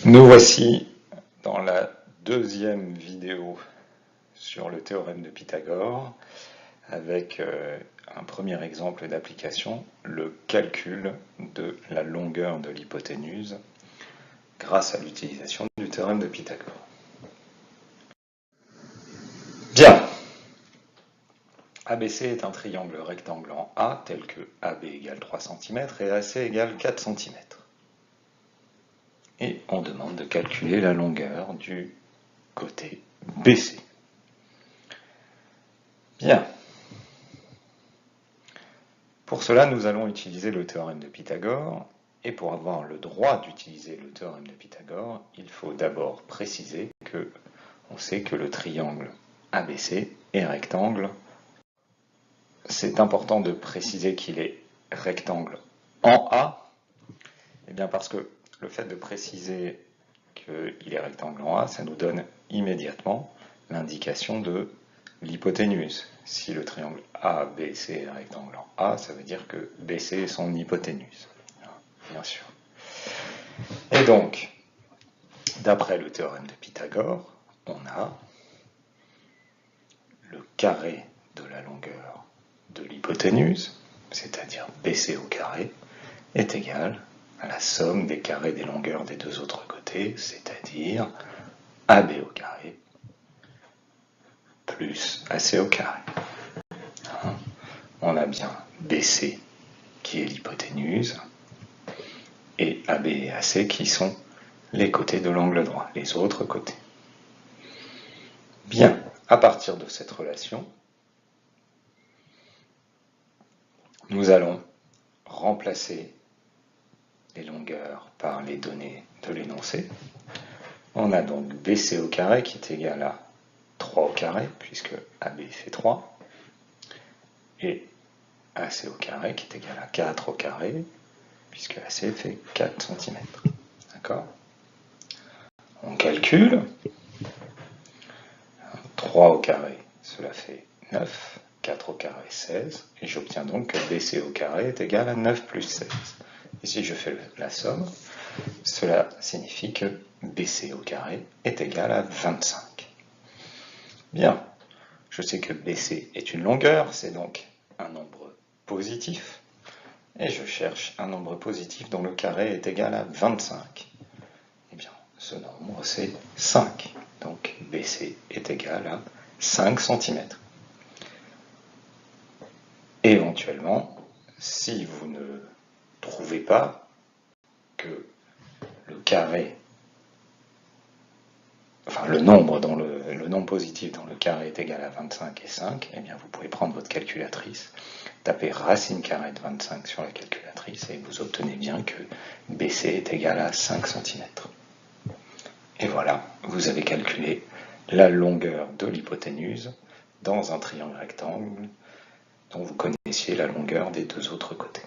Nous voici dans la deuxième vidéo sur le théorème de Pythagore avec un premier exemple d'application, le calcul de la longueur de l'hypoténuse grâce à l'utilisation du théorème de Pythagore. Bien, ABC est un triangle rectangle en A tel que AB égale 3 cm et AC égale 4 cm. Et on demande de calculer la longueur du côté BC. Bien. Pour cela, nous allons utiliser le théorème de Pythagore. Et pour avoir le droit d'utiliser le théorème de Pythagore, il faut d'abord préciser que on sait que le triangle ABC est rectangle. C'est important de préciser qu'il est rectangle en A, et bien parce que le fait de préciser qu'il est rectangle en A, ça nous donne immédiatement l'indication de l'hypoténuse. Si le triangle ABC est rectangle en A, ça veut dire que BC est son hypoténuse, bien sûr. Et donc, d'après le théorème de Pythagore, on a le carré de la longueur de l'hypoténuse, c'est-à-dire BC au carré, est égal à la somme des carrés des longueurs des deux autres côtés, c'est-à-dire AB au carré plus AC au carré. On a bien BC qui est l'hypoténuse et AB et AC qui sont les côtés de l'angle droit, les autres côtés. Bien, à partir de cette relation, nous allons remplacer les longueurs par les données de l'énoncé. On a donc BC au carré qui est égal à 3 au carré, puisque AB fait 3, et AC au carré qui est égal à 4 au carré, puisque AC fait 4 cm. D'accord ? On calcule. 3 au carré, cela fait 9, 4 au carré, 16, et j'obtiens donc que BC au carré est égal à 9 plus 16. Et si je fais la somme, cela signifie que BC au carré est égal à 25. Bien, je sais que BC est une longueur, c'est donc un nombre positif, et je cherche un nombre positif dont le carré est égal à 25. Eh bien, ce nombre, c'est 5. Donc, BC est égal à 5 cm. Éventuellement, si vous ne trouvez pas que le carré, enfin le nombre positif dans le carré est égal à 25 et 5, eh bien vous pouvez prendre votre calculatrice, taper racine carrée de 25 sur la calculatrice et vous obtenez bien que BC est égal à 5 cm. Et voilà, vous avez calculé la longueur de l'hypoténuse dans un triangle rectangle dont vous connaissiez la longueur des deux autres côtés.